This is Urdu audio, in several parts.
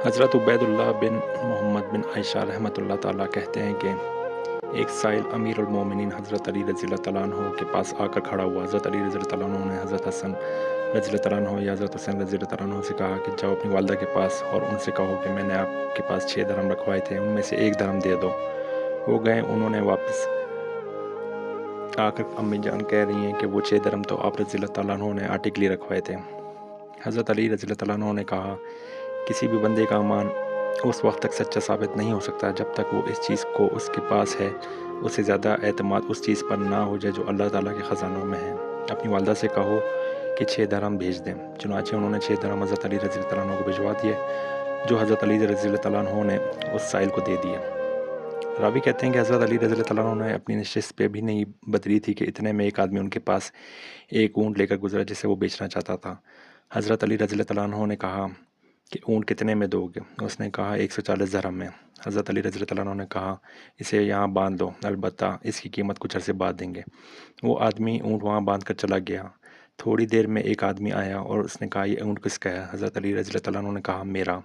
حضرت عبیداللہ بن محمد بن عائشہ رحمۃ اللہ تعالیٰ کہتے ہیں کہ ایک سائل امیر المومنین حضرت علی رضی اللہ تعالیٰ عنہ کے پاس آ کر کھڑا ہوا۔ حضرت علی رضی اللہ تعالیٰ عنہ نے حضرت حسن رضی اللہ تعالیٰ عنہ یا حضرت حسین رضی اللہ تعالیٰ عنہ سے کہا کہ جاؤ اپنی والدہ کے پاس اور ان سے کہو کہ میں نے آپ کے پاس 6 درہم رکھوائے تھے، ان میں سے 1 درہم دے دو۔ وہ گئے، انہوں نے واپس آ کر امی جان کہہ رہی ہیں کہ وہ 6 درہم تو آپ رضی اللہ تعالیٰ عنہ نے آٹے کے لیے رکھوائے تھے۔ حضرت علی رضی اللہ تعالیٰ عنہ نے کہا کسی بھی بندے کا ایمان اس وقت تک سچا ثابت نہیں ہو سکتا جب تک وہ اس چیز کو اس کے پاس ہے اس سے زیادہ اعتماد اس چیز پر نہ ہو جائے جو اللہ تعالیٰ کے خزانوں میں ہے۔ اپنی والدہ سے کہو کہ 6 درہم بھیج دیں۔ چنانچہ انہوں نے 6 درہم حضرت علی رضی اللہ تعالیٰ عنہ کو بھجوا دیے، جو حضرت علی رضی اللہ تعالیٰ عنہ نے اس سائل کو دے دیے۔ راوی کہتے ہیں کہ حضرت علی رضی اللہ تعالیٰ عنہ نے اپنی نشست پہ بھی نہیں بدلی تھی کہ اتنے میں ایک آدمی ان کے پاس ایک اونٹ لے کر گزرا جسے وہ بیچنا چاہتا تھا۔ حضرت علی رضی اللہ تعالیٰ عنہ نے کہا کہ اونٹ کتنے میں دو گے؟ اس نے کہا 140 درہم میں۔ حضرت علی رضی اللہ تعالیٰ عنہ نے کہا اسے یہاں باندھ دو، البتہ اس کی قیمت کچھ عرصے بعد دیں گے۔ وہ آدمی اونٹ وہاں باندھ کر چلا گیا۔ تھوڑی دیر میں ایک آدمی آیا اور اس نے کہا یہ اونٹ کس کا ہے؟ حضرت علی رضی اللہ تعالیٰ عنہ نے کہا میرا۔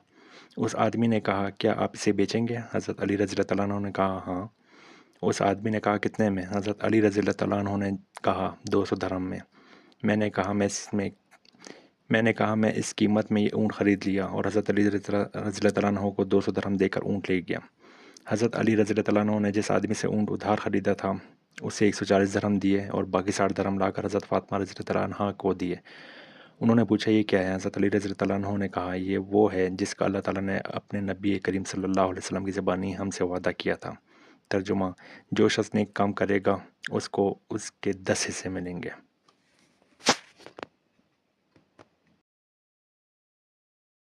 اس آدمی نے کہا کیا آپ اسے بیچیں گے؟ حضرت علی رضی اللہ تعالیٰ عنہ نے کہا ہاں۔ اس آدمی نے کہا کتنے میں؟ حضرت علی رضی اللہ تعالیٰ عنہ نے کہا 200 درہم میں۔ میں نے کہا میں اس قیمت میں یہ اونٹ خرید لیا، اور حضرت علی رضی اللہ تعالیٰ عنہ کو 200 درہم دے کر اونٹ لے گیا۔ حضرت علی رضی اللہ تعالیٰ عنہ نے جس آدمی سے اونٹ ادھار خریدا تھا اسے 140 درہم دیے اور باقی 60 درہم لا کر حضرت فاطمہ رضی اللہ تعالیٰ عنہ کو دیے۔ انہوں نے پوچھا یہ کیا ہے؟ حضرت علی رضی اللہ تعالیٰ عنہ نے کہا یہ وہ ہے جس کا اللہ تعالیٰ نے اپنے نبی کریم صلی اللہ علیہ وسلم کی زبانی ہم سے وعدہ کیا تھا۔ ترجمہ: جو شخص نیک کام کرے گا اس کو اس کے 10 حصے ملیں گے۔